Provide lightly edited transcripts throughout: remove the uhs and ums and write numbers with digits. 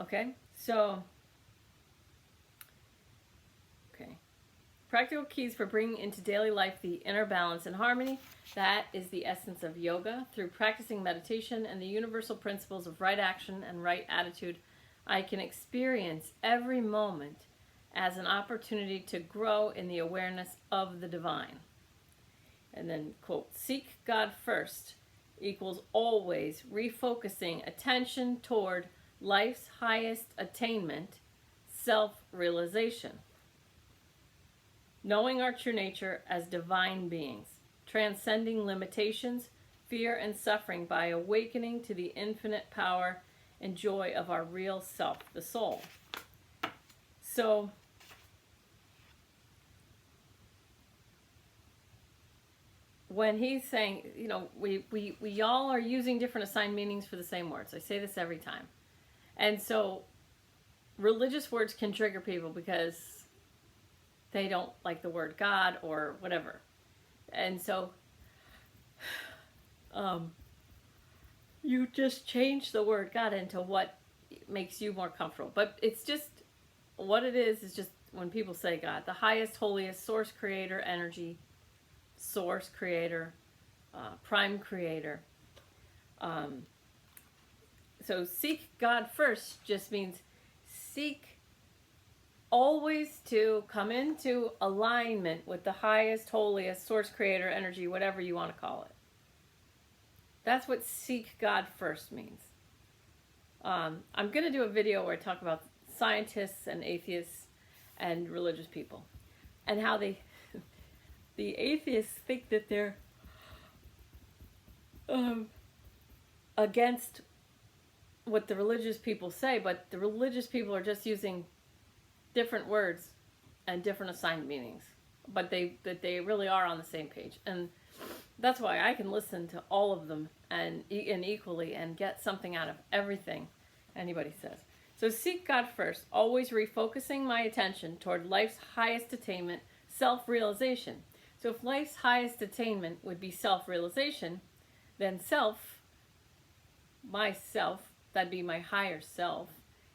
Okay, so, okay. Practical keys for bringing into daily life the inner balance and harmony. That is the essence of yoga. Through practicing meditation and the universal principles of right action and right attitude, I can experience every moment as an opportunity to grow in the awareness of the divine. And then, quote, seek God first equals always refocusing attention toward life's highest attainment, self-realization. Knowing our true nature as divine beings, transcending limitations, fear, and suffering by awakening to the infinite power and joy of our real self, the soul. So, when he's saying, you know, we all are using different assigned meanings for the same words. I say this every time. And so, religious words can trigger people because they don't like the word God or whatever. And so, you just change the word God into what makes you more comfortable. But it's just, what it is just when people say God, the highest, holiest, source, creator, energy, source, creator, prime creator. So seek God first just means seek always to come into alignment with the highest, holiest, source, creator, energy, whatever you want to call it. That's what seek God first means. I'm going to do a video where I talk about scientists and atheists and religious people and how the atheists think that they're against what the religious people say, but the religious people are just using different words and different assigned meanings, but they really are on the same page. And that's why I can listen to all of them and equally and get something out of everything anybody says. So seek God first, always refocusing my attention toward life's highest attainment, self-realization. So if life's highest attainment would be self-realization, then myself, that'd be my higher self,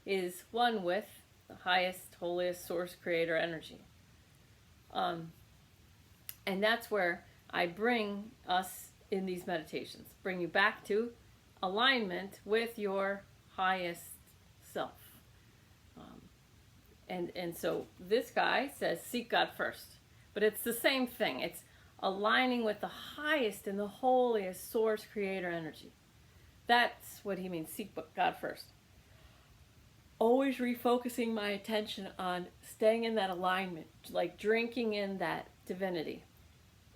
is one with the highest, holiest, source, creator, energy. And that's where I bring us in these meditations, bring you back to alignment with your highest self. And so this guy says, seek God first. But it's the same thing. It's aligning with the highest and the holiest source, creator, energy. That's what he means, seek God first. Always refocusing my attention on staying in that alignment, like drinking in that divinity.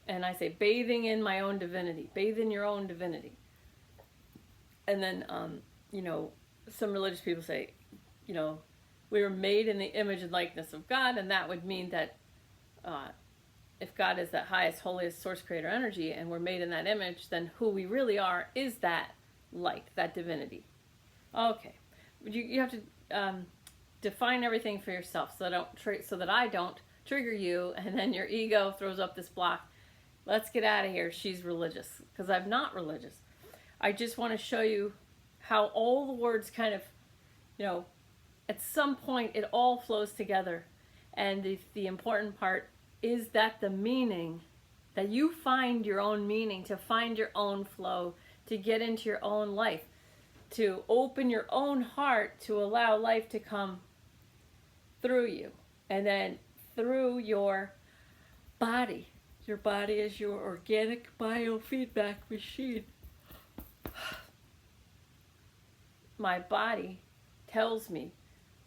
And I say, bathing in my own divinity. Bathe in your own divinity. And then, some religious people say, we were made in the image and likeness of God, and that would mean that if God is that highest, holiest source, creator, energy, and we're made in that image, then who we really are is that light, that divinity. Okay, you have to define everything for yourself, so that I don't trigger you, and then your ego throws up this block. Let's get out of here. She's religious, because I'm not religious. I just want to show you how all the words kind of, at some point it all flows together, and the important part is that the meaning, that you find your own meaning, to find your own flow, to get into your own life, to open your own heart to allow life to come through you, and then through your body. Your body is your organic biofeedback machine. My body tells me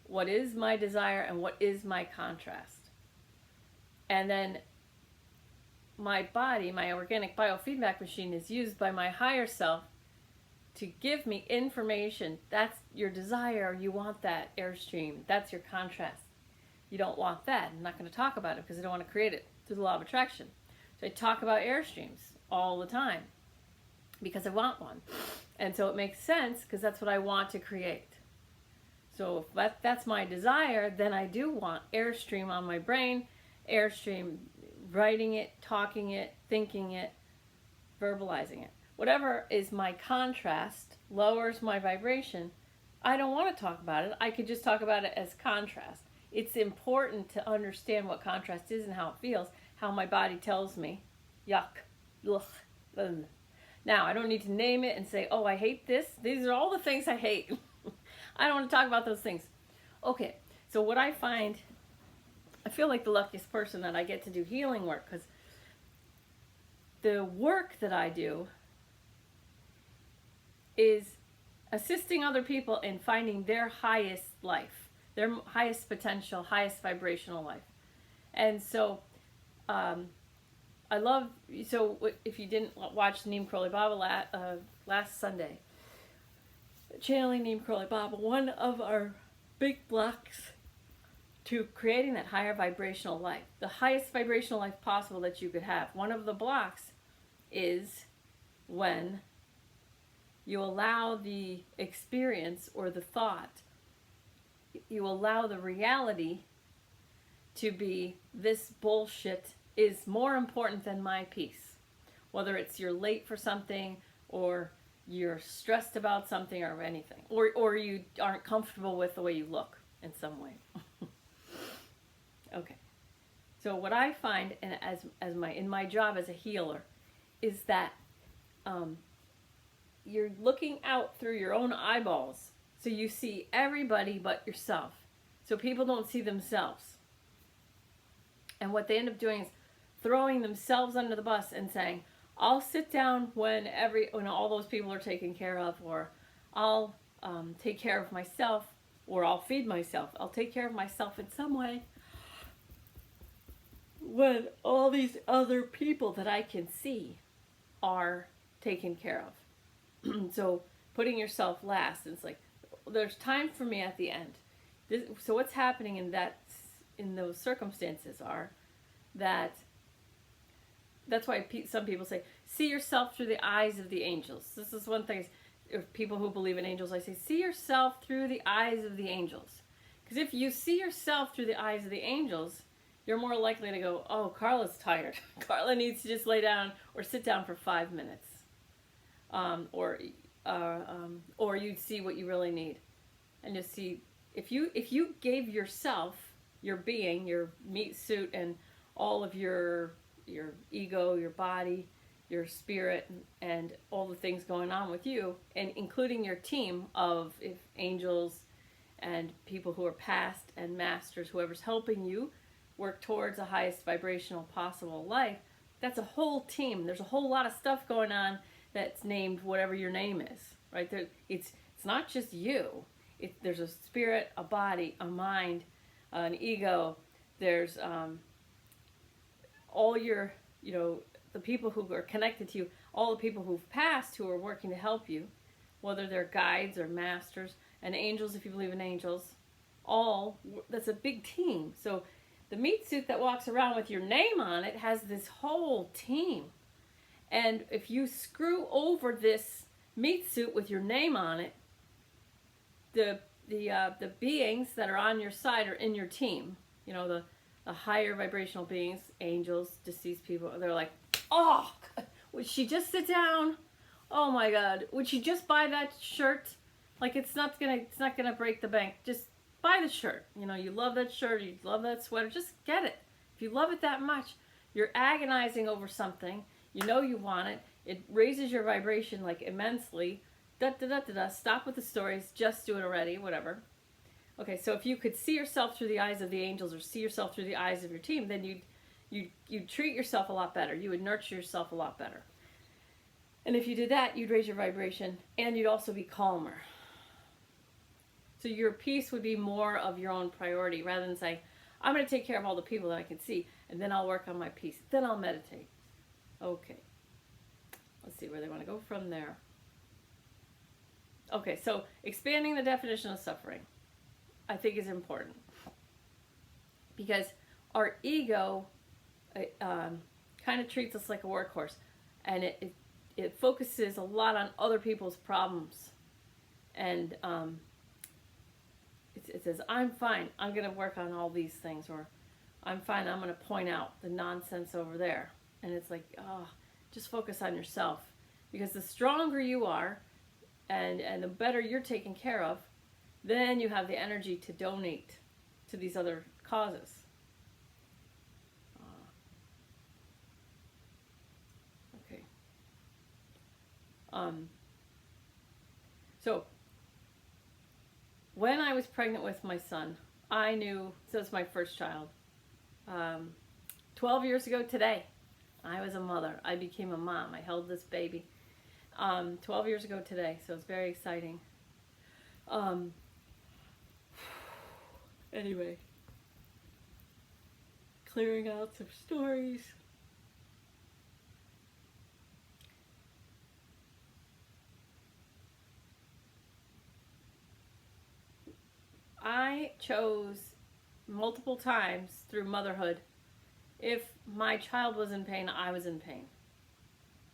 what is my desire and what is my contrast. And then my body, my organic biofeedback machine, is used by my higher self to give me information. That's your desire. You want that airstream. That's your contrast. You don't want that. I'm not going to talk about it because I don't want to create it through the law of attraction. So I talk about airstreams all the time because I want one. And so it makes sense because that's what I want to create. So if that's my desire, then I do want airstream on my brain, airstream, writing it, talking it, thinking it, verbalizing it. Whatever is my contrast, lowers my vibration, I don't want to talk about it, I could just talk about it as contrast. It's important to understand what contrast is and how it feels, how my body tells me, yuck, ugh, ugh. Now, I don't need to name it and say, oh, I hate this. These are all the things I hate. I don't want to talk about those things. Okay, so what I find, I feel like the luckiest person that I get to do healing work, because the work that I do is assisting other people in finding their highest life, their highest potential, highest vibrational life. And so I love, so if you didn't watch Neem Karoli Baba last Sunday, channeling Neem Karoli Baba, one of our big blocks to creating that higher vibrational life, the highest vibrational life possible that you could have. One of the blocks is when you allow the experience or the thought, you allow the reality to be, this bullshit is more important than my peace. Whether it's you're late for something, or you're stressed about something, or anything, or you aren't comfortable with the way you look in some way. Okay, so what I find, and in my job as a healer, is that you're looking out through your own eyeballs, so you see everybody but yourself. So people don't see themselves, and what they end up doing is throwing themselves under the bus and saying, I'll sit down when all those people are taken care of, or I'll take care of myself, or I'll feed myself. I'll take care of myself in some way when all these other people that I can see are taken care of. So putting yourself last, it's like, there's time for me at the end. So what's happening in those circumstances are that that's why some people say, see yourself through the eyes of the angels. This is one thing, if people who believe in angels, I say, see yourself through the eyes of the angels. Because if you see yourself through the eyes of the angels, you're more likely to go, oh, Carla's tired. Carla needs to just lay down or sit down for 5 minutes. Or you'd see what you really need. And just see, if you gave yourself, your being, your meat suit, and all of your ego, your body, your spirit, and all the things going on with you, and including your team of angels and people who are past and masters, whoever's helping you work towards the highest vibrational possible life, that's a whole team. There's a whole lot of stuff going on that's named whatever your name is, right? It's not just you. There's a spirit, a body, a mind, an ego. There's all your, the people who are connected to you, all the people who've passed who are working to help you, whether they're guides or masters, and angels if you believe in angels, that's a big team. So the meat suit that walks around with your name on it has this whole team. And if you screw over this meat suit with your name on it, the beings that are on your side are in your team. The higher vibrational beings, angels, deceased people, they're like, oh, would she just sit down? Oh my God, would she just buy that shirt? Like, it's not gonna break the bank. Just buy the shirt. You love that shirt, you love that sweater, just get it. If you love it that much, you're agonizing over something, you want it, it raises your vibration like immensely, stop with the stories, just do it already, whatever. Okay, so if you could see yourself through the eyes of the angels, or see yourself through the eyes of your team, then you'd treat yourself a lot better. You would nurture yourself a lot better. And if you did that, you'd raise your vibration, and you'd also be calmer. So your peace would be more of your own priority, rather than saying, I'm going to take care of all the people that I can see, and then I'll work on my peace. Then I'll meditate. Okay. Let's see where they want to go from there. Okay, so expanding the definition of suffering, I think, is important. Because our ego kind of treats us like a workhorse. And it focuses a lot on other people's problems. And it says, I'm fine, I'm going to work on all these things. Or, I'm fine, I'm going to point out the nonsense over there. And it's like, just focus on yourself. Because the stronger you are, and the better you're taken care of, then you have the energy to donate to these other causes. Okay. So when I was pregnant with my son, I knew, so it was my first child. 12 years ago today, I was a mother. I became a mom. I held this baby 12 years ago today, so it's very exciting. Anyway, clearing out some stories. I chose multiple times through motherhood, if my child was in pain, I was in pain.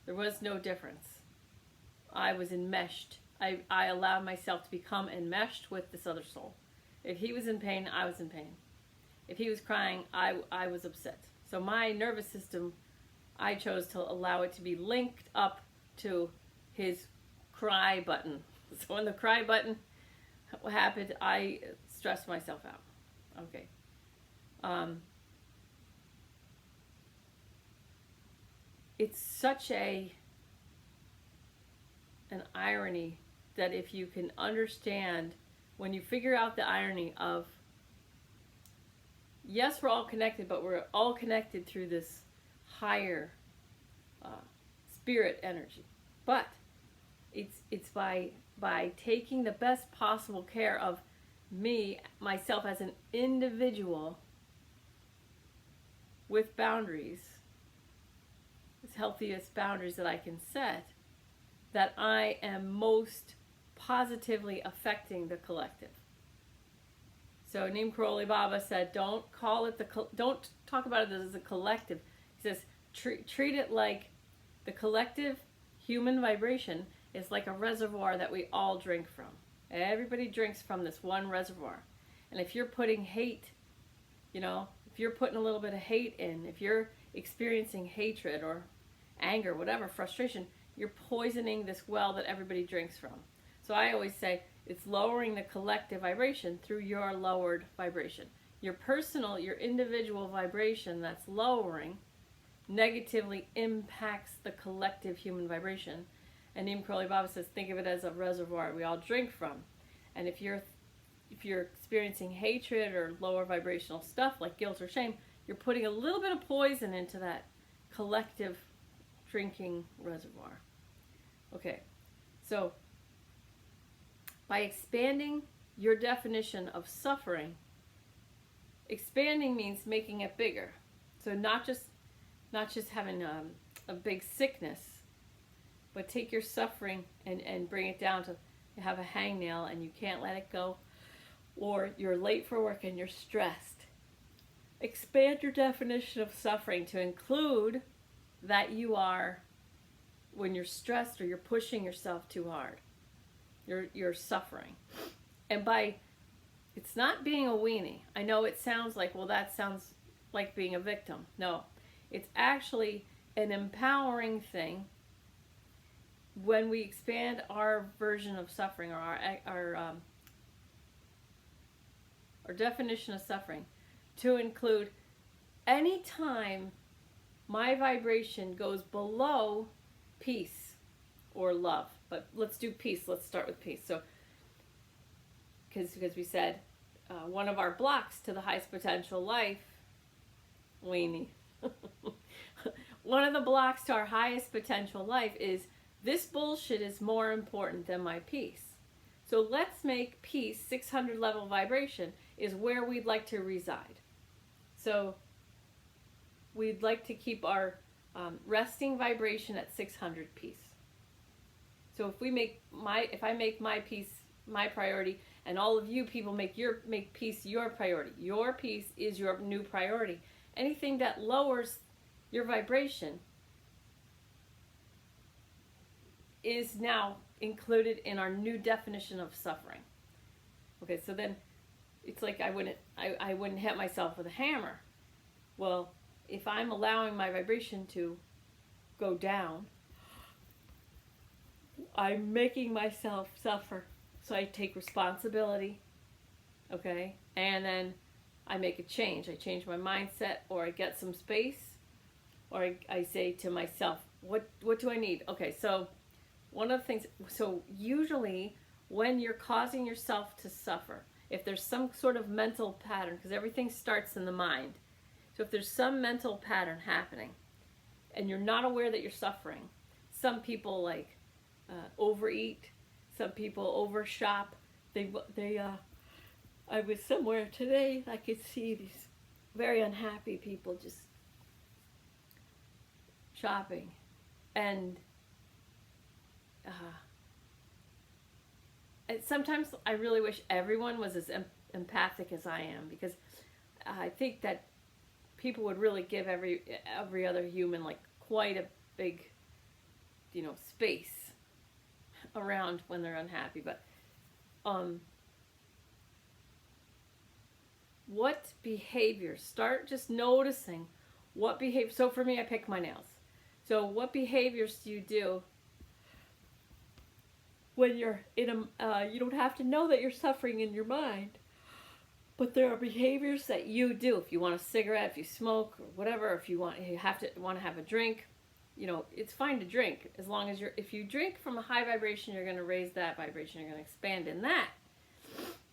There was no difference. I was enmeshed. I allowed myself to become enmeshed with this other soul. If he was in pain, I was in pain. If he was crying, I was upset. So my nervous system, I chose to allow it to be linked up to his cry button. So when the cry button happened, I stressed myself out. Okay. It's such an irony that if you can understand, when you figure out the irony of, yes, we're all connected, but we're all connected through this higher spirit energy. But it's by taking the best possible care of me, myself as an individual with boundaries, as healthiest boundaries that I can set, that I am most positively affecting the collective. So Neem Karoli Baba said, don't talk about it as a collective. He says, treat it like the collective human vibration is like a reservoir that we all drink from. Everybody drinks from this one reservoir. And if you're putting hate, if you're putting a little bit of hate in, if you're experiencing hatred or anger, whatever, frustration, you're poisoning this well that everybody drinks from. So I always say it's lowering the collective vibration through your lowered vibration. Your personal, your individual vibration that's lowering negatively impacts the collective human vibration. And Neem Karoli Baba says, think of it as a reservoir we all drink from. And if you're experiencing hatred or lower vibrational stuff like guilt or shame, you're putting a little bit of poison into that collective drinking reservoir. Okay, so by expanding your definition of suffering, expanding means making it bigger. So not just having a big sickness, but take your suffering and bring it down to, you have a hangnail and you can't let it go, or you're late for work and you're stressed. Expand your definition of suffering to include that you are, when you're stressed or you're pushing yourself too hard, you're suffering. And it's not being a weenie. I know it sounds like, well, that sounds like being a victim. No, it's actually an empowering thing when we expand our version of suffering, or our definition of suffering, to include any time my vibration goes below peace or love. But let's do peace. Let's start with peace. So, because we said one of our blocks to the highest potential life, weenie. One of the blocks to our highest potential life is, this bullshit is more important than my peace. So let's make peace 600 level vibration is where we'd like to reside. So we'd like to keep our resting vibration at 600 peace. So if I make my peace my priority, and all of you people make peace your priority. Your peace is your new priority. Anything that lowers your vibration is now included in our new definition of suffering. Okay, so then it's like I wouldn't hit myself with a hammer. Well, if I'm allowing my vibration to go down, I'm making myself suffer. So I take responsibility, okay? And then I make a change. I change my mindset, or I get some space, or I say to myself, what do I need? Okay, so one of the things, so usually when you're causing yourself to suffer, if there's some sort of mental pattern, because everything starts in the mind. So if there's some mental pattern happening and you're not aware that you're suffering, some people like overeat, some people overshop. I was somewhere today, I could see these very unhappy people just shopping. And sometimes I really wish everyone was as empathic as I am, because I think that people would really give every other human like quite a big, space around when they're unhappy. But what behaviors, start just noticing what behavior. So for me, I pick my nails. So what behaviors do you do when you're in a, you don't have to know that you're suffering in your mind, but there are behaviors that you do. If you want a cigarette, if you smoke, or whatever, if you want to have a drink, it's fine to drink, as long as if you drink from a high vibration, you're going to raise that vibration, you're going to expand in that.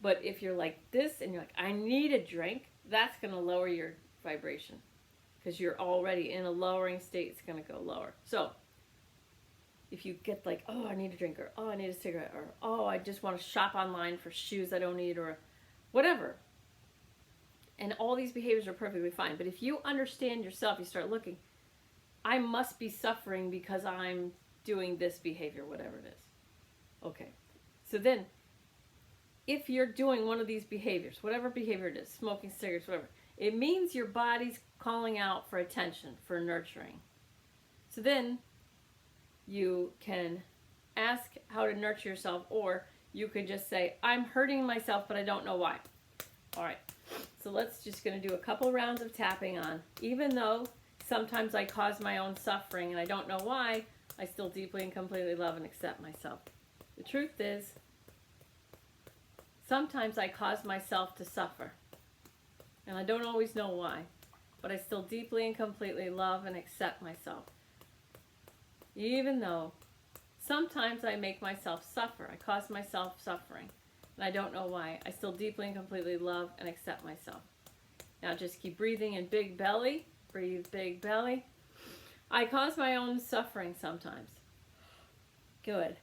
But if you're like this and you're like, I need a drink, that's going to lower your vibration, because you're already in a lowering state. It's going to go lower. So if you get like, oh, I need a drink, or oh, I need a cigarette, or oh, I just want to shop online for shoes I don't need, or whatever. And all these behaviors are perfectly fine. But if you understand yourself, you start looking, I must be suffering because I'm doing this behavior, whatever it is. Okay. So then, if you're doing one of these behaviors, whatever behavior it is, smoking cigarettes, whatever, it means your body's calling out for attention, for nurturing. So then, you can ask how to nurture yourself, or you can just say, I'm hurting myself, but I don't know why. All right. So let's just going to do a couple rounds of tapping on. Even though sometimes I cause my own suffering and I don't know why, I still deeply and completely love and accept myself. The truth is, sometimes I cause myself to suffer. And I don't always know why, but I still deeply and completely love and accept myself. Even though sometimes I make myself suffer, I cause myself suffering, and I don't know why, I still deeply and completely love and accept myself. Now just keep breathing in big belly. Breathe big belly. I cause my own suffering sometimes. Good.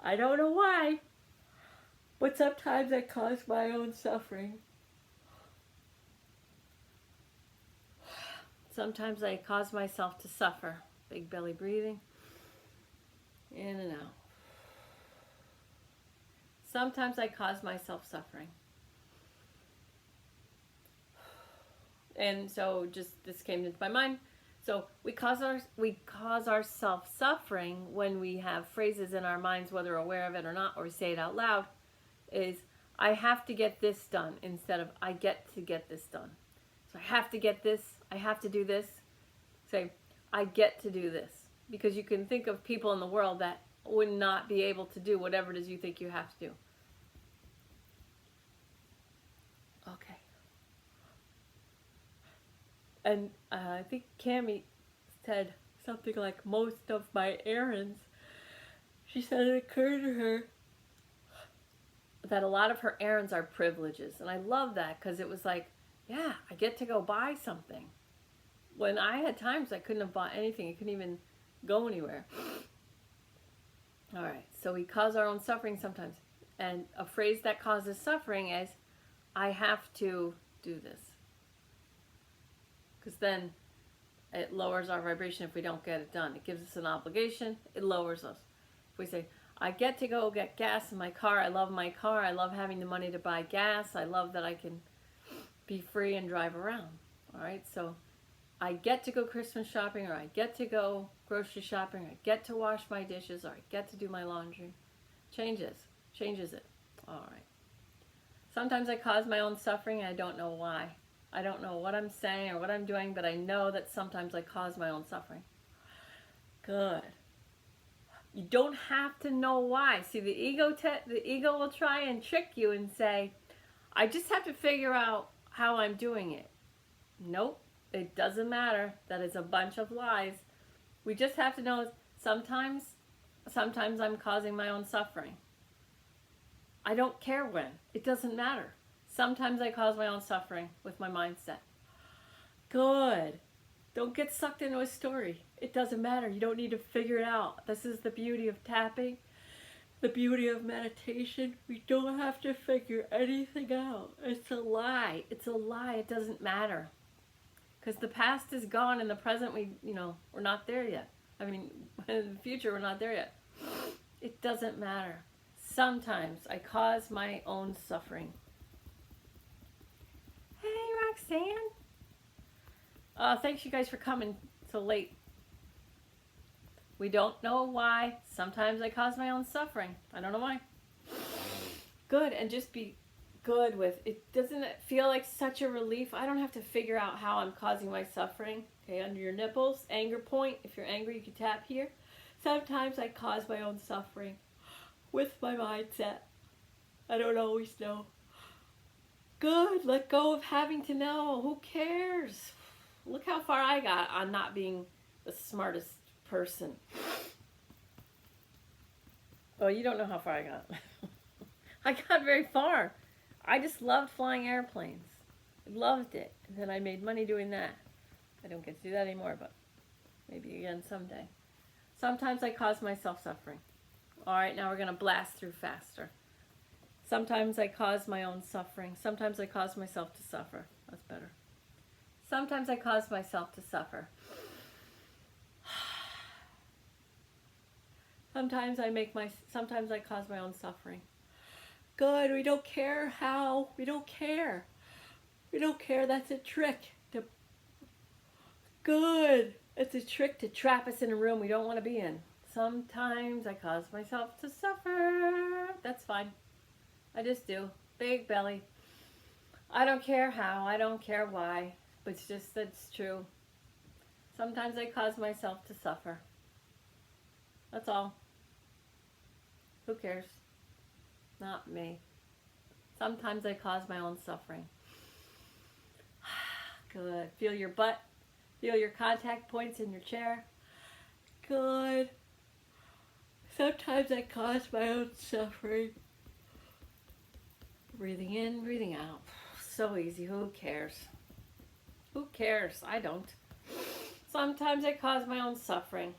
I don't know why, but sometimes I cause my own suffering. Sometimes I cause myself to suffer. Big belly breathing. In and out. Sometimes I cause myself suffering. And so just this came into my mind. So we cause ourselves suffering when we have phrases in our minds, whether we're aware of it or not, or we say it out loud, is I have to get this done instead of I get to get this done. So I have to get this, I have to do this. Say, I get to do this. Because you can think of people in the world that would not be able to do whatever it is you think you have to do. Okay. And I think Cammie said something like, most of my errands, she said it occurred to her that a lot of her errands are privileges. And I love that, because it was like, yeah, I get to go buy something. When I had times I couldn't have bought anything. I couldn't even go anywhere. All right, so we cause our own suffering sometimes. And a phrase that causes suffering is, I have to do this. Because then it lowers our vibration if we don't get it done. It gives us an obligation. It lowers us. If we say, I get to go get gas in my car. I love my car. I love having the money to buy gas. I love that I can be free and drive around. All right, so I get to go Christmas shopping, or I get to go grocery shopping, or I get to wash my dishes, or I get to do my laundry. Changes it. All right. Sometimes I cause my own suffering and I don't know why. I don't know what I'm saying or what I'm doing, but I know that sometimes I cause my own suffering. Good. You don't have to know why. See, the ego will try and trick you and say, I just have to figure out how I'm doing it. Nope, it doesn't matter. That is a bunch of lies. We just have to know sometimes I'm causing my own suffering. I don't care when. It doesn't matter. Sometimes I cause my own suffering with my mindset. Good. Don't get sucked into a story. It doesn't matter. You don't need to figure it out. This is the beauty of tapping, the beauty of meditation. We don't have to figure anything out. It's a lie. It's a lie. It doesn't matter. Because the past is gone and the present, we're not there yet. I mean, in the future, we're not there yet. It doesn't matter. Sometimes I cause my own suffering. Hey, Roxanne. Thanks you guys for coming so late. We don't know why. Sometimes I cause my own suffering. I don't know why. Good, and just be good with it. Doesn't it feel like such a relief? I don't have to figure out how I'm causing my suffering. Okay, under your nipples, anger point. If you're angry, you can tap here. Sometimes I cause my own suffering with my mindset. I don't always know. Good, let go of having to know. Who cares? Look how far I got on not being the smartest person. Oh, you don't know how far I got. I got very far. I just loved flying airplanes. I loved it. And then I made money doing that. I don't get to do that anymore, but maybe again someday. Sometimes I cause myself suffering. All right, now we're going to blast through faster. Sometimes I cause my own suffering. Sometimes I cause myself to suffer. That's better. Sometimes I cause myself to suffer. Sometimes I cause my own suffering. Good, we don't care how. We don't care. We don't care, that's a trick. Good. It's a trick to trap us in a room we don't want to be in. Sometimes I cause myself to suffer. That's fine. I just do. Big belly. I don't care how. I don't care why. But it's just that's true. Sometimes I cause myself to suffer. That's all. Who cares? Not me. Sometimes I cause my own suffering. Good. Feel your butt. Feel your contact points in your chair. Good. Sometimes I cause my own suffering. Breathing in, breathing out. So easy. Who cares? Who cares? I don't. Sometimes I cause my own suffering.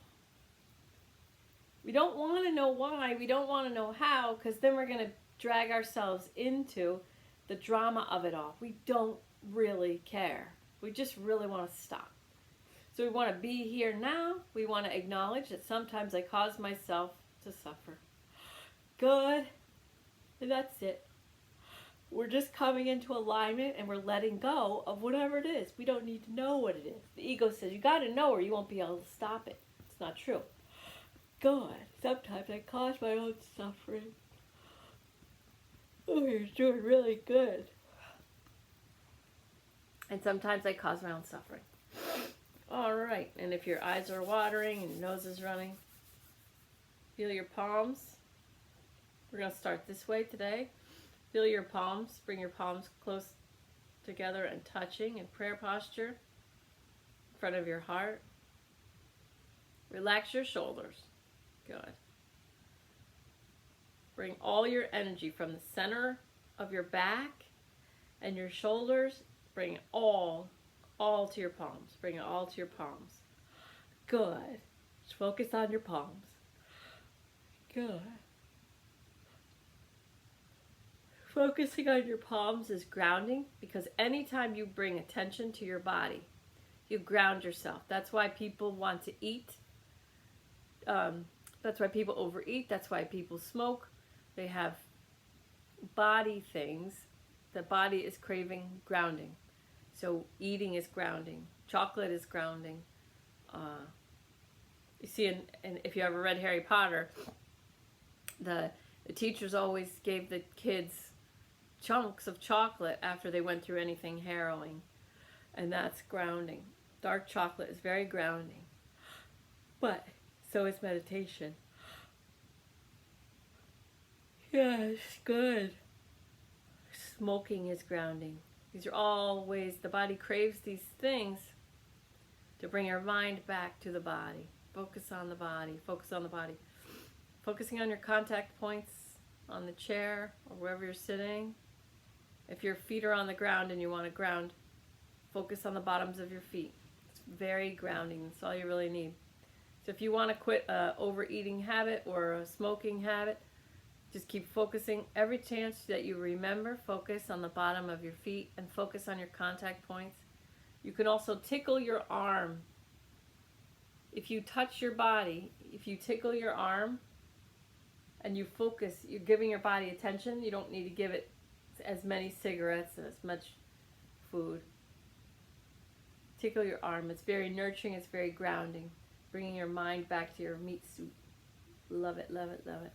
We don't want to know why. We don't want to know how, because then we're going to drag ourselves into the drama of it all. We don't really care. We just really want to stop. So we want to be here now. We want to acknowledge that sometimes I cause myself to suffer. Good. And that's it. We're just coming into alignment and we're letting go of whatever it is. We don't need to know what it is. The ego says, you got to know or you won't be able to stop it. It's not true. Good. Sometimes I cause my own suffering. Oh, you're doing really good. And sometimes I cause my own suffering. All right. And if your eyes are watering and your nose is running, feel your palms. We're going to start this way today. Feel your palms. Bring your palms close together and touching in prayer posture in front of your heart. Relax your shoulders. Good. Bring all your energy from the center of your back and your shoulders. Bring it all to your palms. Bring it all to your palms. Good. Just focus on your palms. Good. Focusing on your palms is grounding, because anytime you bring attention to your body, you ground yourself. That's why people want to eat. That's why people overeat. That's why people smoke. They have body things. The body is craving grounding. So eating is grounding. Chocolate is grounding. You see, and if you ever read Harry Potter, the teachers always gave the kids chunks of chocolate after they went through anything harrowing. And that's grounding. Dark chocolate is very grounding. But so is meditation. Yes, good. Smoking is grounding. These are all ways the body craves these things to bring your mind back to the body. Focus on the body. Focus on the body. Focusing on your contact points on the chair or wherever you're sitting. If your feet are on the ground and you want to ground, focus on the bottoms of your feet. It's very grounding. That's all you really need. So if you want to quit an overeating habit or a smoking habit, just keep focusing. Every chance that you remember, focus on the bottom of your feet and focus on your contact points. You can also tickle your arm. If you touch your body, if you tickle your arm and you focus, you're giving your body attention. You don't need to give it as many cigarettes and as much food. Tickle your arm. It's very nurturing. It's very grounding. Bringing your mind back to your meat suit. Love it, love it, love it.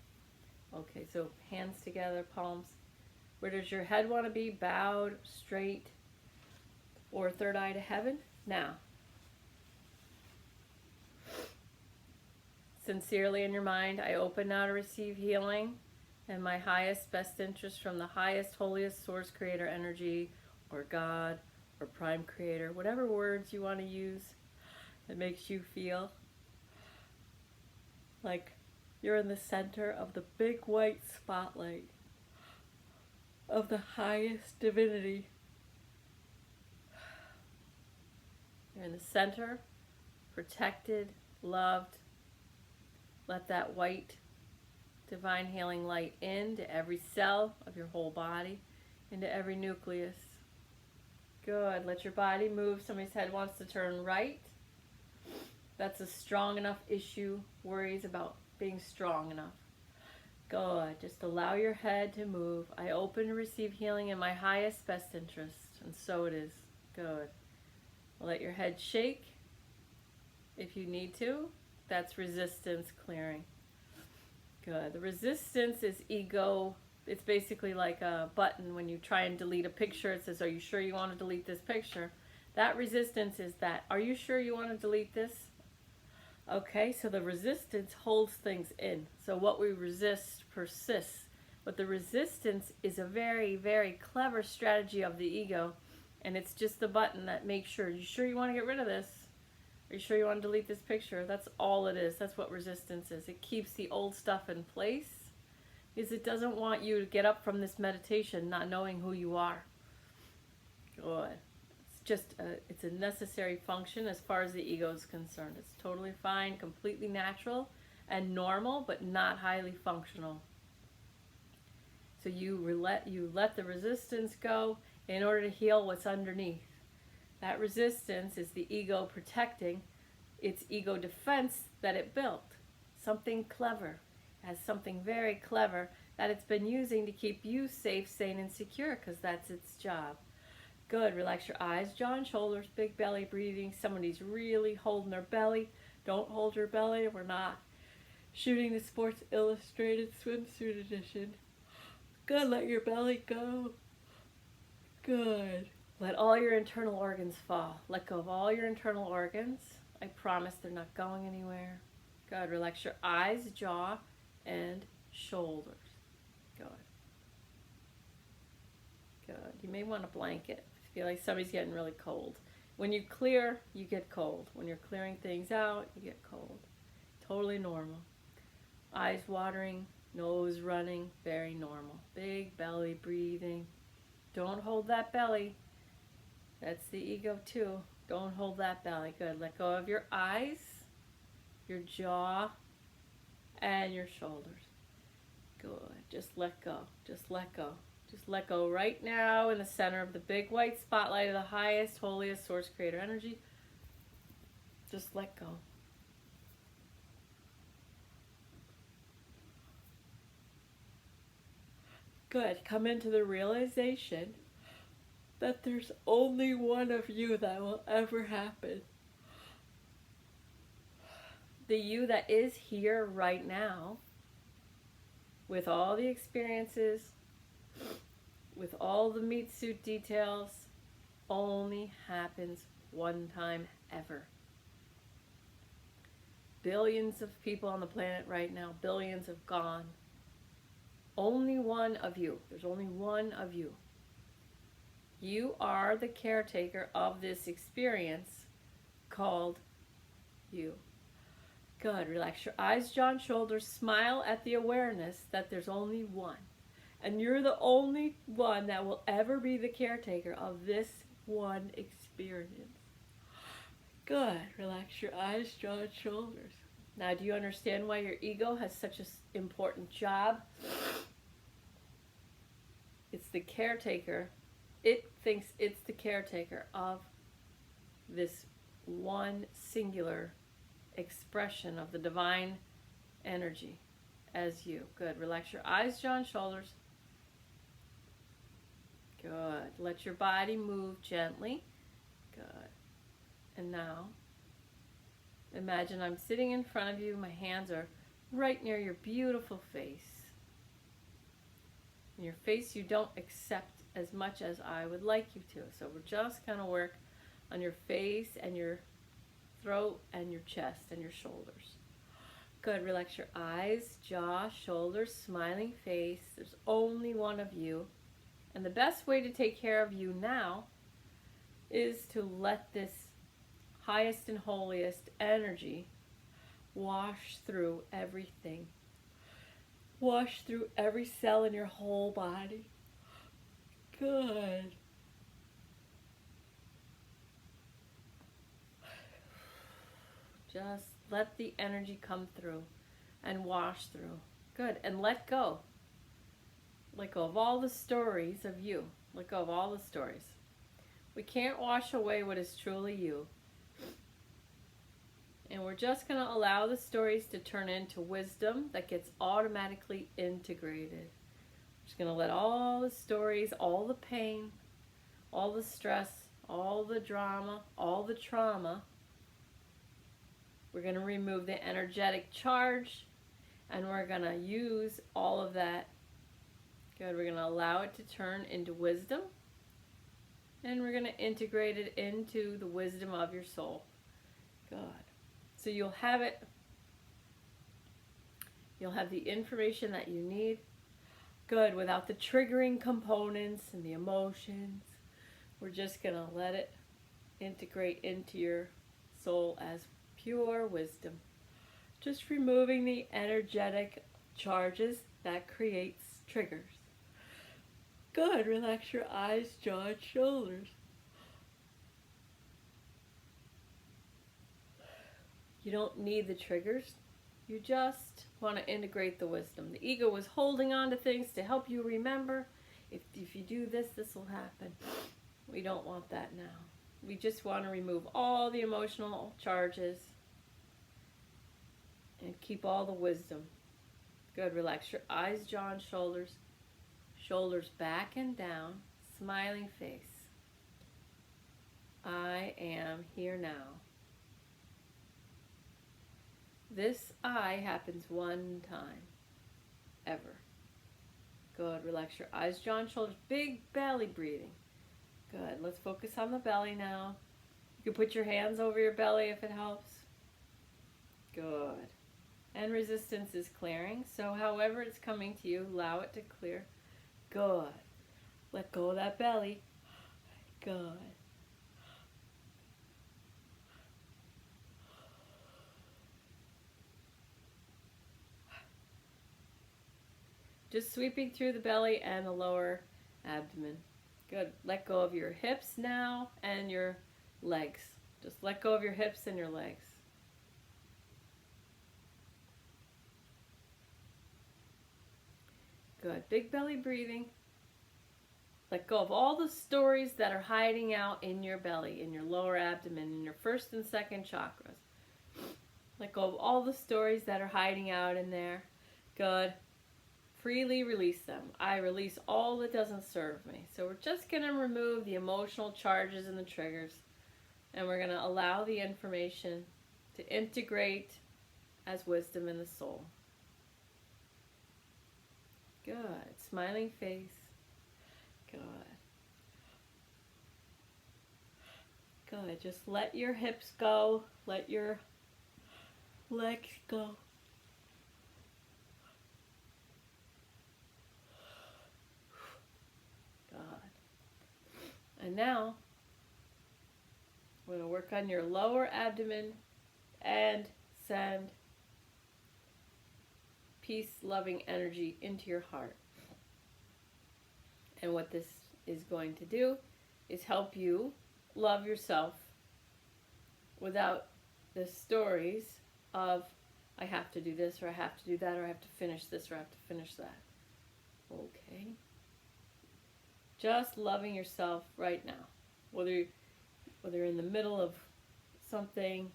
Okay, so hands together, palms. Where does your head want to be? Bowed, straight, or third eye to heaven? Now, sincerely in your mind, I open now to receive healing and my highest, best interest from the highest, holiest source creator energy, or God, or prime creator, whatever words you want to use that makes you feel like you're in the center of the big white spotlight of the highest divinity. You're in the center, protected, loved. Let that white divine healing light into every cell of your whole body, into every nucleus. Good. Let your body move. Somebody's head wants to turn right. That's a strong enough issue. Worries about being strong enough. Good. Just allow your head to move. I open to receive healing in my highest best interest. And so it is. Good. Let your head shake if you need to. That's resistance clearing. Good. The resistance is ego. It's basically like a button when you try and delete a picture. It says, are you sure you want to delete this picture? That resistance is that. Are you sure you want to delete this? Okay, so the resistance holds things in. So what we resist persists. But the resistance is a very, very clever strategy of the ego. And it's just the button that makes sure. Are you sure you want to get rid of this? Are you sure you want to delete this picture? That's all it is. That's what resistance is. It keeps the old stuff in place. Because it doesn't want you to get up from this meditation not knowing who you are. Good. It's a necessary function as far as the ego is concerned. It's totally fine, completely natural and normal, but not highly functional. So you let the resistance go in order to heal what's underneath. That resistance is the ego protecting its ego defense that it built. Something clever. It has something very clever that it's been using to keep you safe, sane, and secure, because that's its job. Good. Relax your eyes, jaw, and shoulders. Big belly breathing. Somebody's really holding their belly. Don't hold your belly. We're not shooting the Sports Illustrated swimsuit edition. Good. Let your belly go. Good. Let all your internal organs fall. Let go of all your internal organs. I promise they're not going anywhere. Good. Relax your eyes, jaw, and shoulders. Good. Good. You may want a blanket. I feel like somebody's getting really cold. When you clear, you get cold. When you're clearing things out, you get cold. Totally normal. Eyes watering, nose running, very normal. Big belly breathing. Don't hold that belly. That's the ego too. Don't hold that belly. Good. Let go of your eyes, your jaw, and your shoulders. Good. Just let go. Just let go. Just let go right now in the center of the big white spotlight of the highest, holiest source creator energy. Just let go. Good. Come into the realization that there's only one of you that will ever happen. The you that is here right now, with all the experiences, with all the meat suit details, only happens one time ever. Billions of people on the planet right now, billions have gone. only one of you. There's only one of you. You are the caretaker of this experience called you. Good. Relax your eyes, jaw, and shoulders. Smile at the awareness that there's only one. And you're the only one that will ever be the caretaker of this one experience. Good. Relax your eyes, jaw, and shoulders. Now, do you understand why your ego has such an important job? It's the caretaker. It thinks it's the caretaker of this one singular expression of the divine energy as you. Good. Relax your eyes, jaw, and shoulders. Good. Let your body move gently. Good. And now, imagine I'm sitting in front of you. My hands are right near your beautiful face. And your face you don't accept as much as I would like you to. So we're just going to work on your face and your throat and your chest and your shoulders. Good. Relax your eyes, jaw, shoulders, smiling face. There's only one of you. And the best way to take care of you now is to let this highest and holiest energy wash through everything. Wash through every cell in your whole body. Good. Just let the energy come through and wash through. Good. And let go. Let go of all the stories of you. Let go of all the stories. We can't wash away what is truly you. And we're just going to allow the stories to turn into wisdom that gets automatically integrated. We're just going to let all the stories, all the pain, all the stress, all the drama, all the trauma, we're going to remove the energetic charge, and we're going to use all of that. Good. We're going to allow it to turn into wisdom, and we're going to integrate it into the wisdom of your soul. Good. So you'll have it. You'll have the information that you need. Good. Without the triggering components and the emotions. We're just going to let it integrate into your soul as pure wisdom. Just removing the energetic charges that creates triggers. Good. Relax your eyes, jaw, and shoulders. You don't need the triggers. You just want to integrate the wisdom. The ego was holding on to things to help you remember. If you do this, this will happen. We don't want that now. We just want to remove all the emotional charges and keep all the wisdom. Good. Relax your eyes, jaw, and shoulders. Shoulders back and down. Smiling face. I am here now. This I happens one time. Ever. Good. Relax your eyes, jaw, and shoulders. Big belly breathing. Good. Let's focus on the belly now. You can put your hands over your belly if it helps. Good. And resistance is clearing. So however it's coming to you, allow it to clear. Good. Let go of that belly. Good. Just sweeping through the belly and the lower abdomen. Good. Let go of your hips now and your legs. Just let go of your hips and your legs. Good. Big belly breathing. Let go of all the stories that are hiding out in your belly, in your lower abdomen, in your first and second chakras. Let go of all the stories that are hiding out in there. Good. Freely release them. I release all that doesn't serve me. So we're just going to remove the emotional charges and the triggers. And we're going to allow the information to integrate as wisdom in the soul. Good. Smiling face. Good. Good. Just let your hips go. Let your legs go. And now, we're going to work on your lower abdomen and send peace-loving energy into your heart. And what this is going to do is help you love yourself without the stories of, I have to do this, or I have to do that, or I have to finish this, or I have to finish that. Okay? Just loving yourself right now. Whether you're in the middle of something,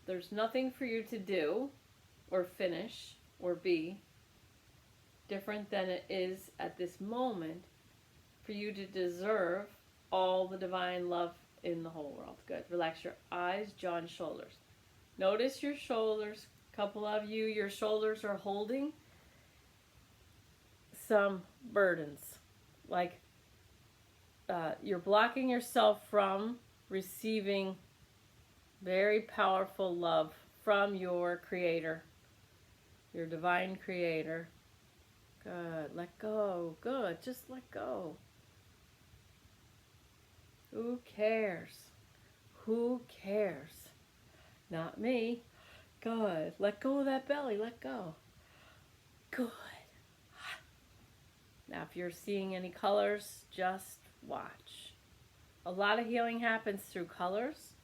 there's nothing for you to do or finish or be different than it is at this moment for you to deserve all the divine love in the whole world. Good. Relax your eyes, jaw, and shoulders. Notice your shoulders. A couple of you, your shoulders are holding some burdens. Like you're blocking yourself from receiving very powerful love from your Creator, your divine Creator. Good. Let go. Good. Just let go. Who cares? Who cares? Not me. Good. Let go of that belly. Let go. Good. Now, if you're seeing any colors, just watch. A lot of healing happens through colors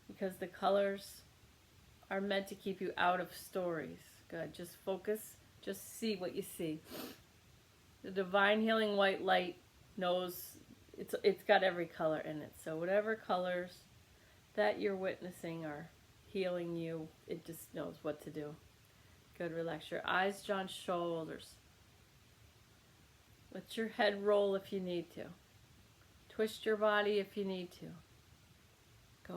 because the colors are meant to keep you out of stories. Good. Just focus. Just see what you see. The divine healing white light knows it's got every color in it. So whatever colors that you're witnessing are healing you, it just knows what to do. Good. Relax your eyes, jaw, and shoulders. Let your head roll if you need to. Twist your body if you need to. Good.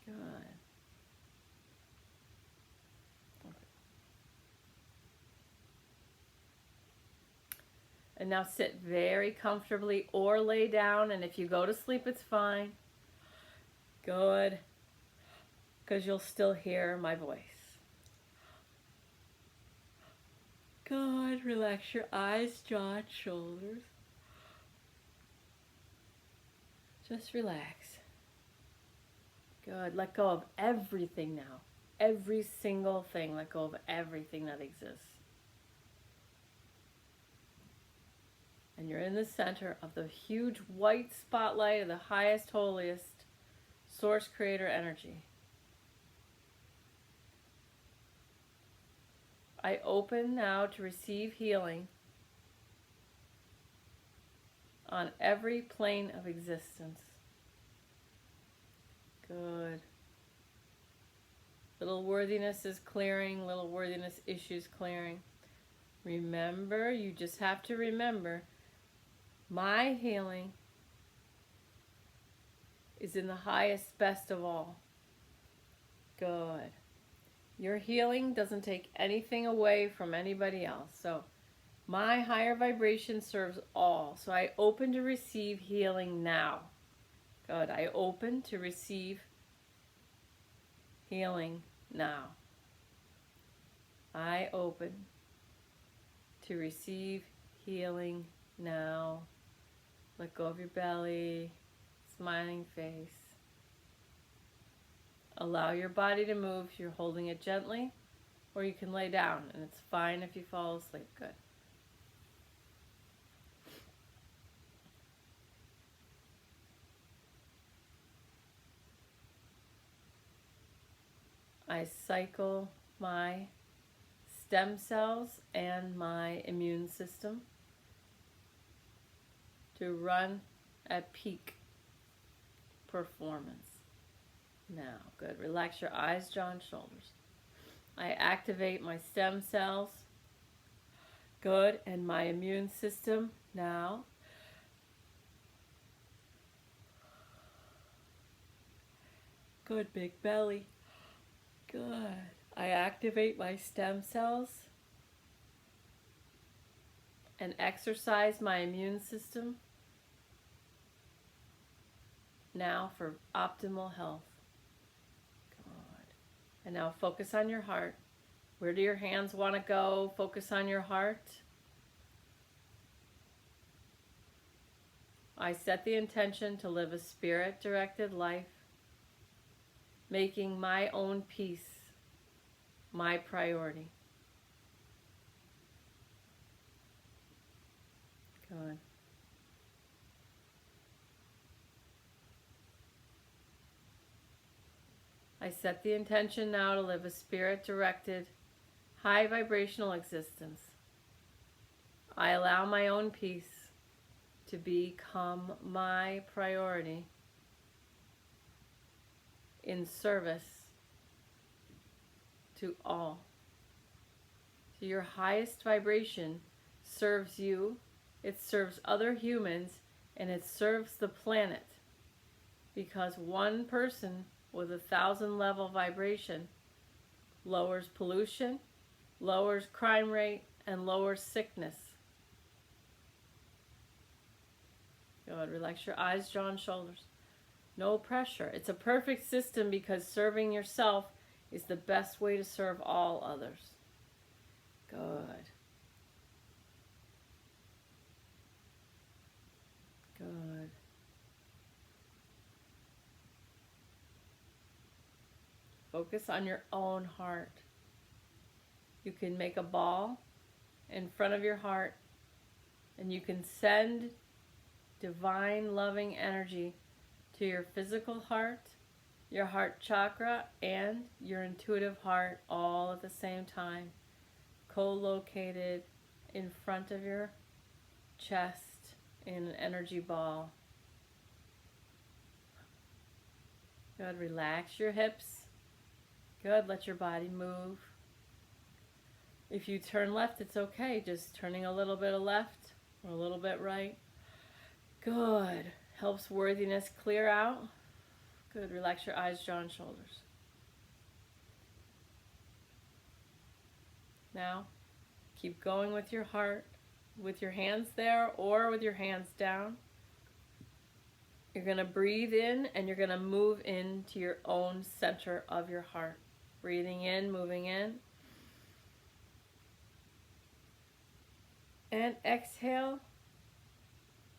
Good. And now sit very comfortably or lay down, and if you go to sleep, it's fine. Good. Because you'll still hear my voice. Good. Relax your eyes, jaw, and shoulders. Just relax. Good. Let go of everything now. Every single thing. Let go of everything that exists. And you're in the center of the huge white spotlight of the highest, holiest source creator energy. I open now to receive healing on every plane of existence. Good. Little worthiness is clearing, little worthiness issues clearing. Remember, you just have to remember, my healing is in the highest, best of all. Good. Your healing doesn't take anything away from anybody else. So my higher vibration serves all. So I open to receive healing now. Good. I open to receive healing now. I open to receive healing now. Let go of your belly, smiling face. Allow your body to move. You're holding it gently, or you can lay down, and it's fine if you fall asleep. Good. I cycle my stem cells and my immune system to run at peak performance. Now, good. Relax your eyes, jaw, and shoulders. I activate my stem cells. Good. And my immune system now. Good. Big belly. Good. I activate my stem cells and exercise my immune system now for optimal health. Good. And now focus on your heart. Where do your hands want to go? Focus on your heart. I set the intention to live a spirit-directed life, making my own peace my priority. Good. I set the intention now to live a spirit-directed, high vibrational existence. I allow my own peace to become my priority in service to all. So your highest vibration serves you, it serves other humans, and it serves the planet. Because one person with 1,000 level vibration lowers pollution, lowers crime rate, and lowers sickness. Good. Relax your eyes, jaw, and shoulders. No pressure. It's a perfect system because serving yourself is the best way to serve all others. Good. Good. Focus on your own heart. You can make a ball in front of your heart, and you can send divine loving energy to your physical heart, your heart chakra, and your intuitive heart all at the same time, co-located in front of your chest in an energy ball. Good. Relax your hips. Good. Let your body move. If you turn left, it's okay. Just turning a little bit of left or a little bit right. Good. Helps worthiness clear out. Good. Relax your eyes, jaw, and shoulders. Now, keep going with your heart, with your hands there or with your hands down. You're going to breathe in and you're going to move into your own center of your heart. Breathing in, moving in. And exhale.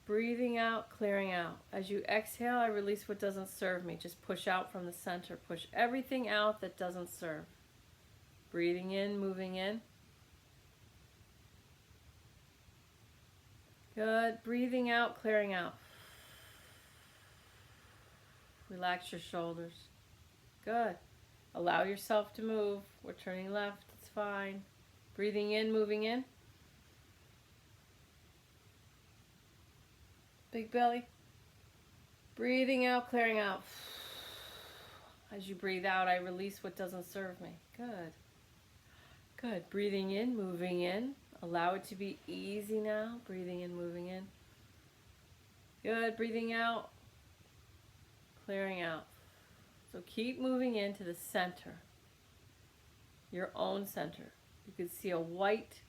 Breathing out, clearing out. As you exhale, I release what doesn't serve me. Just push out from the center. Push everything out that doesn't serve. Breathing in, moving in. Good. Breathing out, clearing out. Relax your shoulders. Good. Allow yourself to move. We're turning left. It's fine. Breathing in, moving in. Big belly. Breathing out, clearing out. As you breathe out, I release what doesn't serve me. Good. Good. Breathing in, moving in. Allow it to be easy now. Breathing in, moving in. Good. Breathing out, clearing out. So keep moving into the center, your own center. You could see a white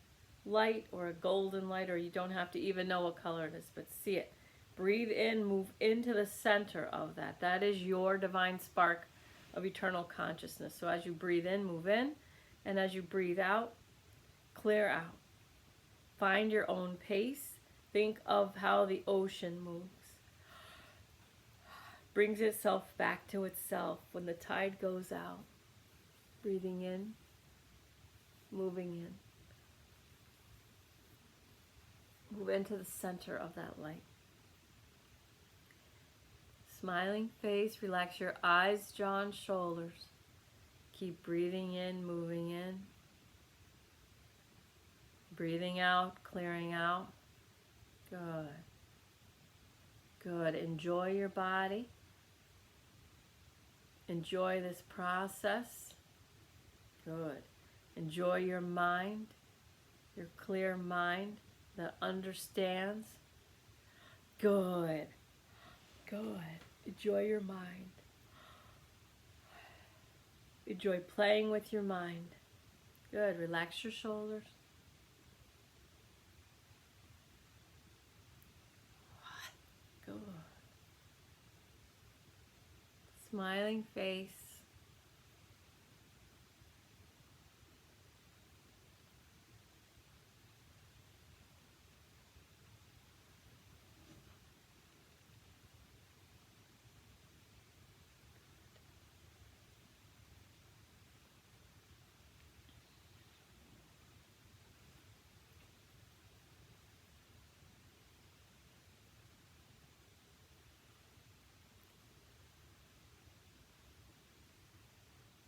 light or a golden light, or you don't have to even know what color it is, but see it. Breathe in, move into the center of that. That is your divine spark of eternal consciousness. So as you breathe in, move in, and as you breathe out, clear out. Find your own pace. Think of how the ocean moves. Brings itself back to itself when the tide goes out. Breathing in, moving in. Move into the center of that light. Smiling face, relax your eyes, jaw, and shoulders. Keep breathing in, moving in. Breathing out, clearing out. Good. Good. Enjoy your body. Enjoy this process. Good. Enjoy your mind, your clear mind that understands. Good. Good. Enjoy your mind. Enjoy playing with your mind. Good. Relax your shoulders. Good. Smiling face.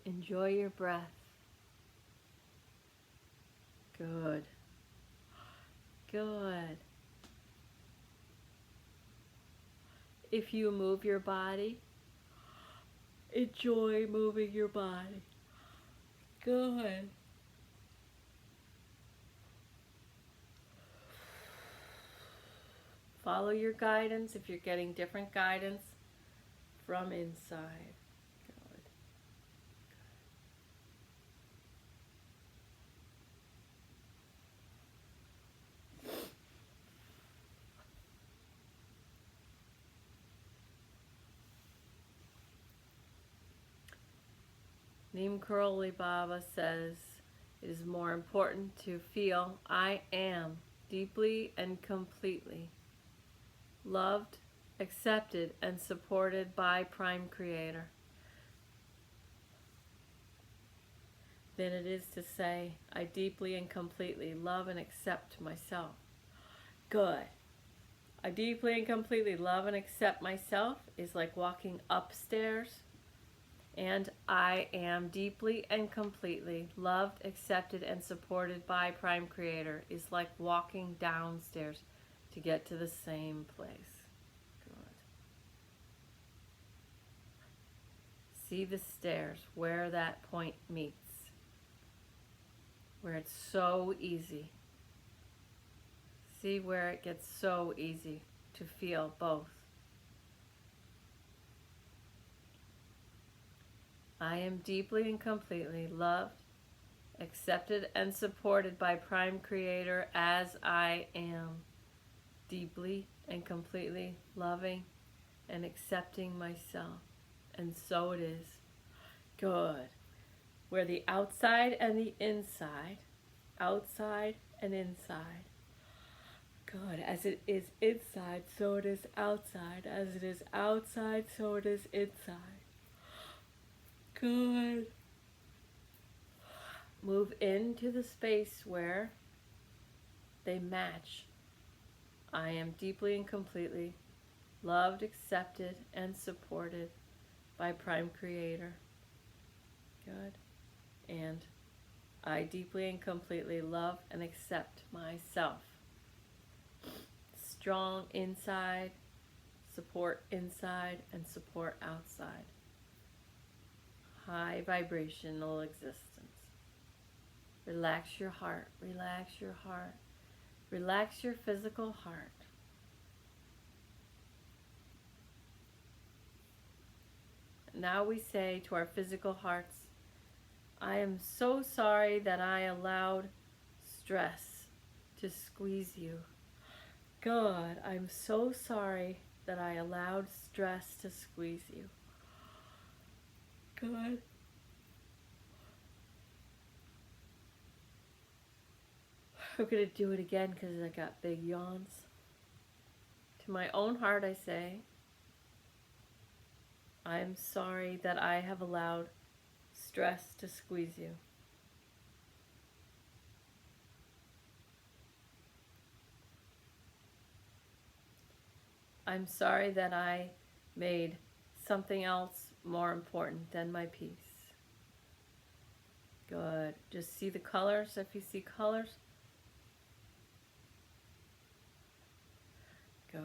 Enjoy your breath. Good. Good. If you move your body, enjoy moving your body. Good. Follow your guidance if you're getting different guidance from inside. Good. Neem Karoli Baba says, it is more important to feel I am deeply and completely loved, accepted, and supported by Prime Creator than it is to say I deeply and completely love and accept myself. Good. I deeply and completely love and accept myself is like walking upstairs, and I am deeply and completely loved, accepted, and supported by Prime Creator is like walking downstairs to get to the same place. Good. See the stairs where that point meets, where it's so easy. See where it gets so easy to feel both. I am deeply and completely loved, accepted, and supported by Prime Creator as I am. Deeply and completely loving and accepting myself. And so it is. Good. Where the outside and the inside, outside and inside. Good. As it is inside, so it is outside. As it is outside, so it is inside. Good. Move into the space where they match. I am deeply and completely loved, accepted, and supported by Prime Creator. Good. And I deeply and completely love and accept myself. Strong inside, support inside, and support outside. High vibrational existence. Relax your heart, relax your heart, relax your physical heart. Now we say to our physical hearts, I am so sorry that I allowed stress to squeeze you. God, I'm so sorry that I allowed stress to squeeze you. God. I'm going to do it again because I got big yawns. To my own heart I say, I am sorry that I have allowed stress to squeeze you. I'm sorry that I made something else more important than my peace. Good. Just see the colors if you see colors. Good.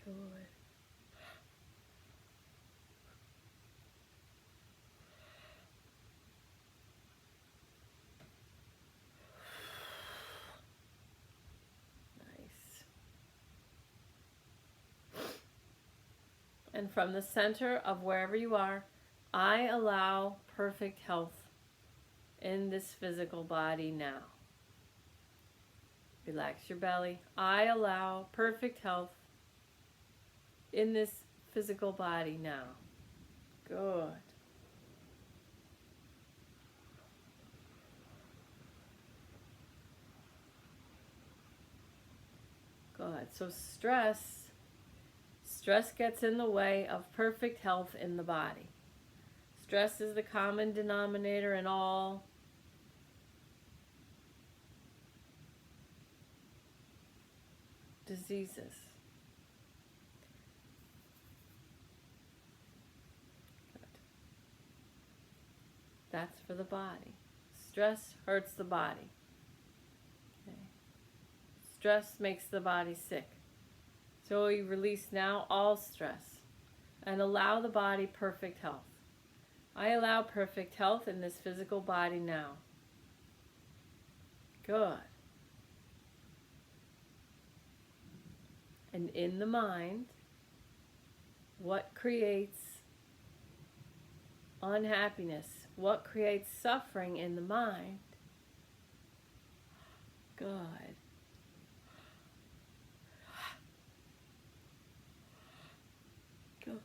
Good. Nice. And from the center of wherever you are, I allow perfect health in this physical body now. Relax your belly. I allow perfect health in this physical body now. Good. Good. So stress gets in the way of perfect health in the body. Stress is the common denominator in all diseases. Good. That's for the body. Stress hurts the body. Okay. Stress makes the body sick. So we release now all stress and allow the body perfect health. I allow perfect health in this physical body now. Good. And in the mind, what creates unhappiness? What creates suffering in the mind? Good. Good.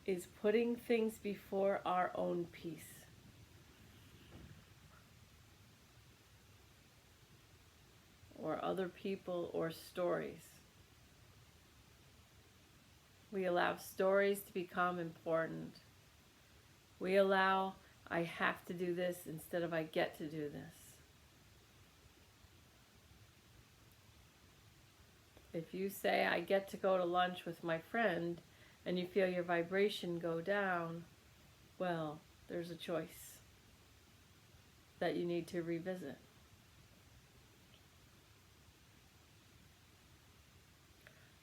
Is putting things before our own peace. Or other people or stories. We allow stories to become important. We allow, I have to do this instead of I get to do this. If you say, I get to go to lunch with my friend, and you feel your vibration go down, well, there's a choice that you need to revisit.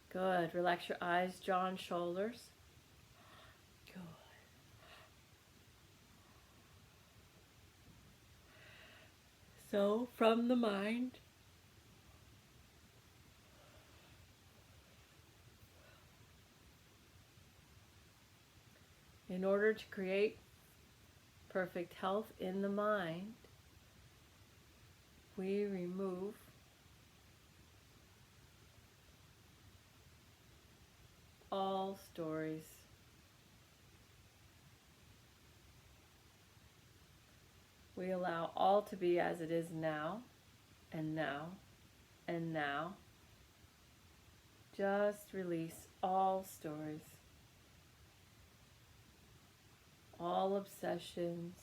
Good. Relax your eyes, jaw, and shoulders. Good. So, from the mind, in order to create perfect health in the mind, we remove all stories. We allow all to be as it is now, and now, and now. Just release all stories, all obsessions,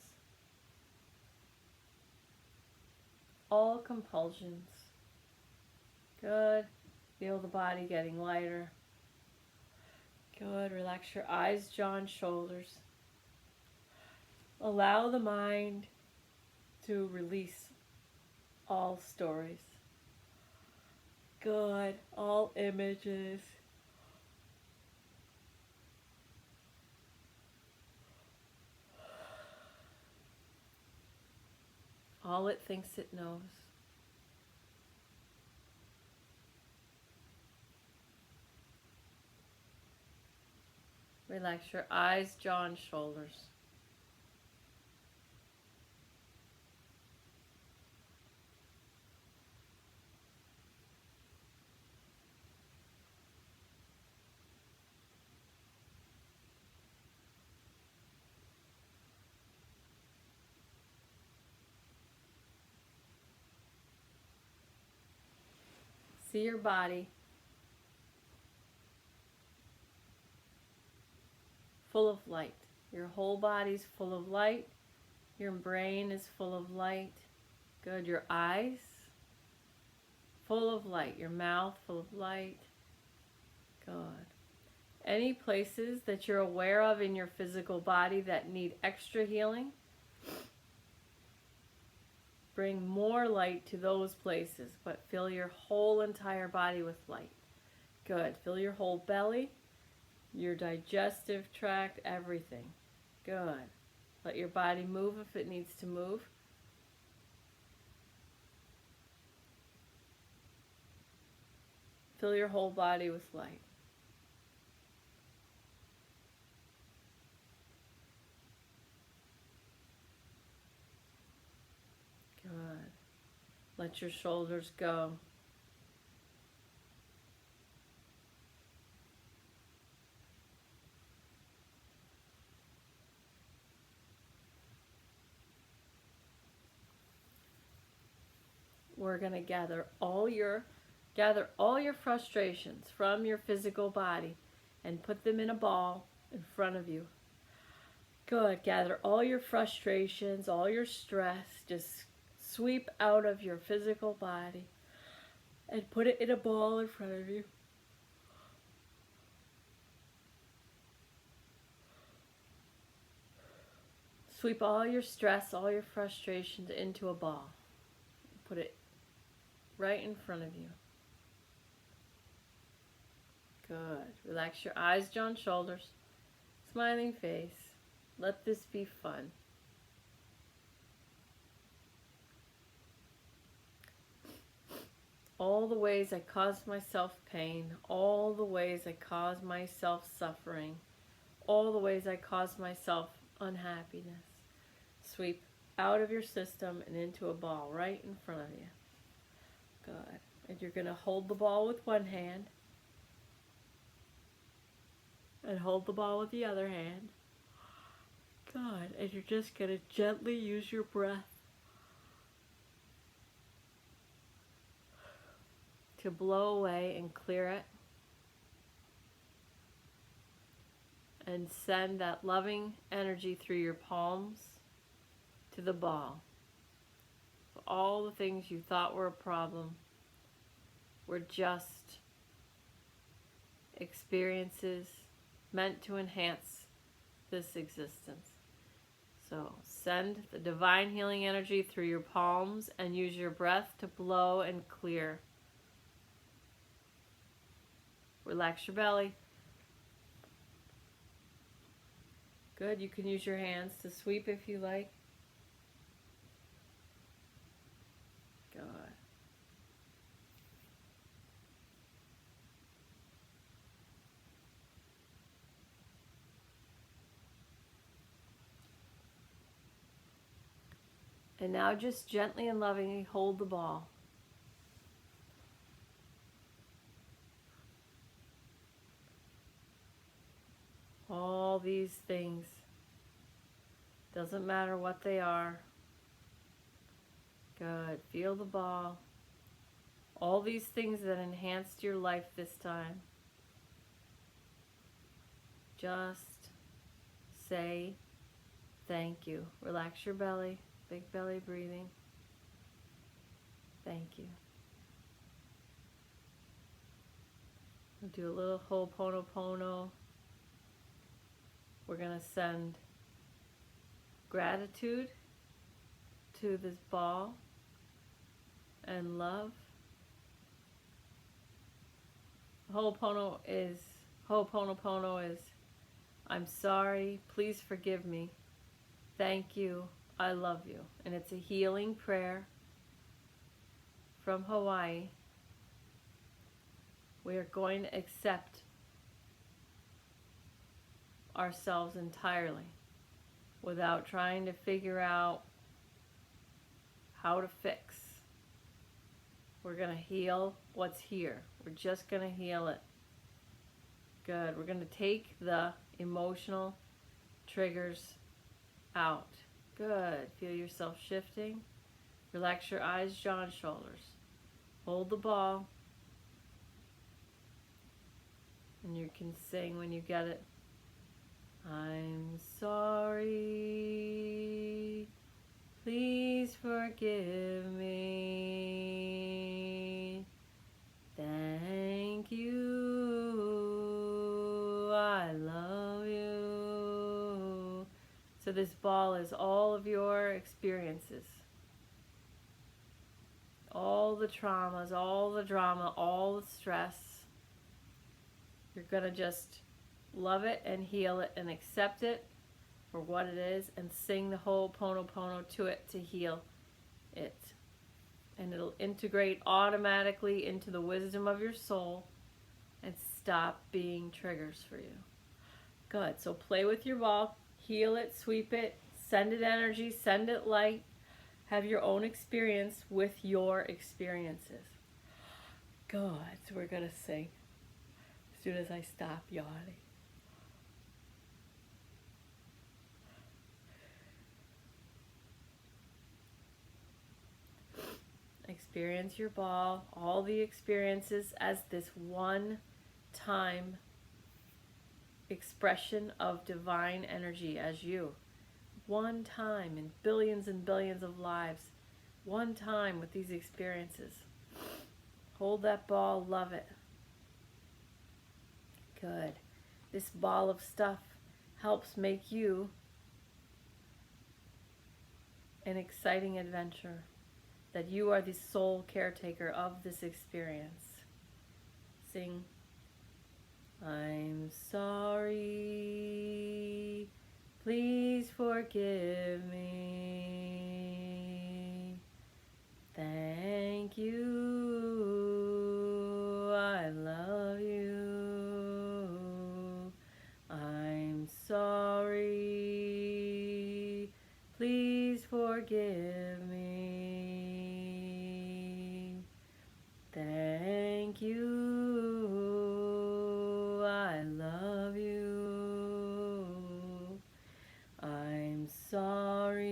all compulsions. Good. Feel the body getting lighter. Good. Relax your eyes, jaw, and shoulders. Allow the mind to release all stories. Good. All images. All it thinks it knows. Relax your eyes, jaw, and shoulders. See your body full of light. Your whole body's full of light. Your brain is full of light. Good. Your eyes full of light. Your mouth full of light. Good. Any places that you're aware of in your physical body that need extra healing, bring more light to those places, but fill your whole entire body with light. Good. Fill your whole belly, your digestive tract, everything. Good. Let your body move if it needs to move. Fill your whole body with light. Good. Let your shoulders go. We're going to gather all your frustrations from your physical body and put them in a ball in front of you. Good. Gather all your frustrations, all your stress, just sweep out of your physical body and put it in a ball in front of you. Sweep all your stress, all your frustrations into a ball. Put it right in front of you. Good. Relax your eyes, jaw, and shoulders. Smiling face. Let this be fun. All the ways I caused myself pain, all the ways I caused myself suffering, all the ways I caused myself unhappiness. Sweep out of your system and into a ball right in front of you. Good. And you're going to hold the ball with one hand and hold the ball with the other hand. Good. And you're just going to gently use your breath to blow away and clear it. And send that loving energy through your palms to the ball. So all the things you thought were a problem were just experiences meant to enhance this existence. So send the divine healing energy through your palms and use your breath to blow and clear. Relax your belly. Good. You can use your hands to sweep if you like. Good. And now just gently and lovingly hold the ball. All these things, doesn't matter what they are. Good. Feel the ball. All these things that enhanced your life this time. Just say thank you. Relax your belly. Big belly breathing. Thank you. We'll do a little Ho'oponopono. We're going to send gratitude to this ball and love. Ho'oponopono is, I'm sorry, please forgive me, thank you, I love you. And it's a healing prayer from Hawaii. We are going to accept ourselves entirely without trying to figure out how to fix. We're going to heal what's here. We're just going to heal it. Good. We're going to take the emotional triggers out. Good. Feel yourself shifting. Relax your eyes, jaw, and shoulders. Hold the ball. And you can sing when you get it. I'm sorry, please forgive me, thank you, I love you. So this ball is all of your experiences, all the traumas, all the drama, all the stress. You're going to just love it and heal it and accept it for what it is and sing the Ho'oponopono to it to heal it. And it'll integrate automatically into the wisdom of your soul and stop being triggers for you. Good. So play with your ball, heal it, sweep it, send it energy, send it light. Have your own experience with your experiences. Good. So we're going to sing as soon as I stop yawning. Experience your ball, all the experiences as this one time expression of divine energy as you. One time in billions and billions of lives. One time with these experiences. Hold that ball, love it. Good. This ball of stuff helps make you an exciting adventure, that you are the sole caretaker of this experience. Sing, I'm sorry, please forgive me. Thank you, I love you. I'm sorry, please forgive me. Thank you, I love you. I'm sorry,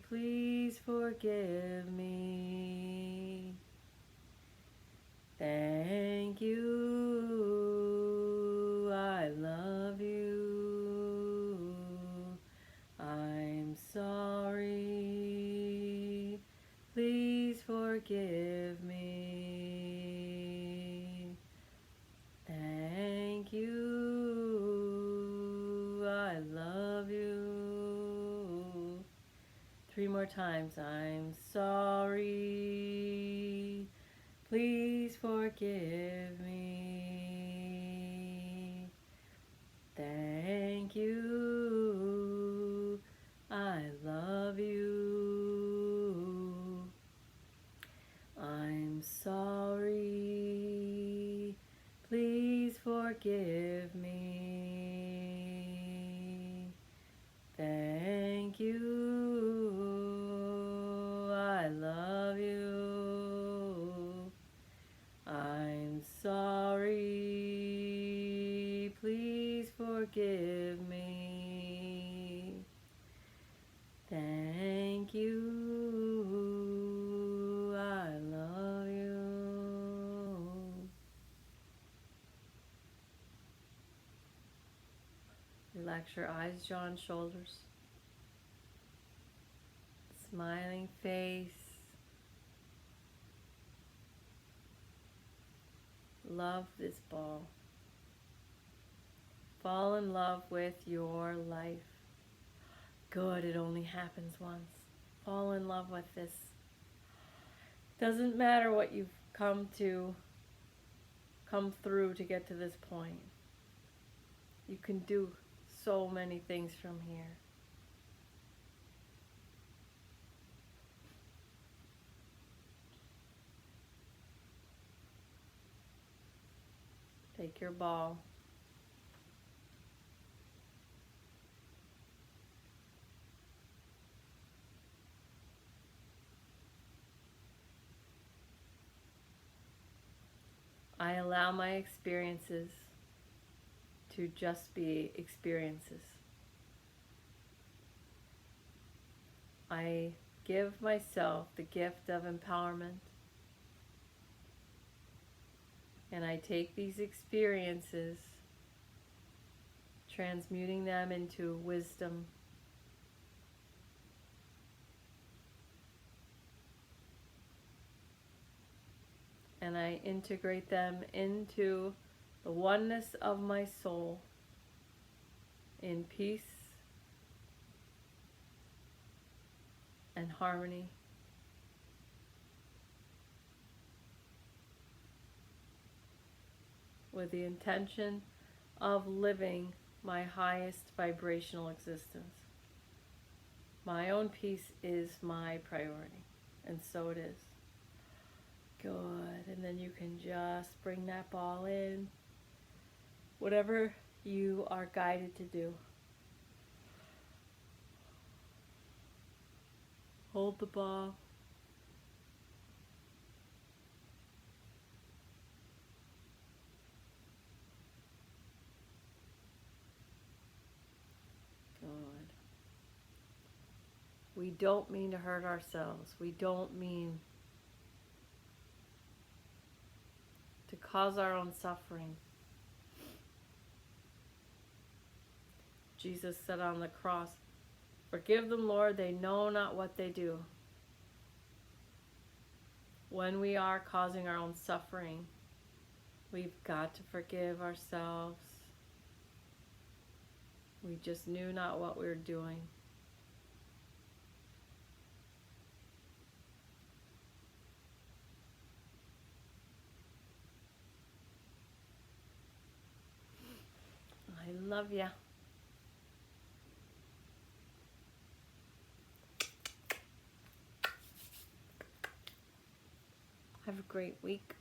please forgive me. Thank you, I love you. I'm sorry, please forgive me. Thank you, I love you. 3 more times. I'm sorry, please forgive me. Thank you, I love you. I'm sorry, please forgive me. Thank you, I love you. I'm sorry, please forgive me. Thank you, I love you. Relax your eyes, jaw, and shoulders. Smiling face. Love this ball. Fall in love with your life. Good, it only happens once. Fall in love with this. Doesn't matter what you've come through to get to this point. You can do so many things from here. Take your ball. I allow my experiences to just be experiences. I give myself the gift of empowerment, and I take these experiences, transmuting them into wisdom, and I integrate them into the oneness of my soul in peace and harmony. With the intention of living my highest vibrational existence. My own peace is my priority, and so it is. Good, and then you can just bring that ball in, whatever you are guided to do. Hold the ball. Good. We don't mean to hurt ourselves. We don't mean to cause our own suffering. Jesus said on the cross, "Forgive them, Lord, they know not what they do." When we are causing our own suffering, we've got to forgive ourselves. We just knew not what we were doing. Love ya. Have a great week.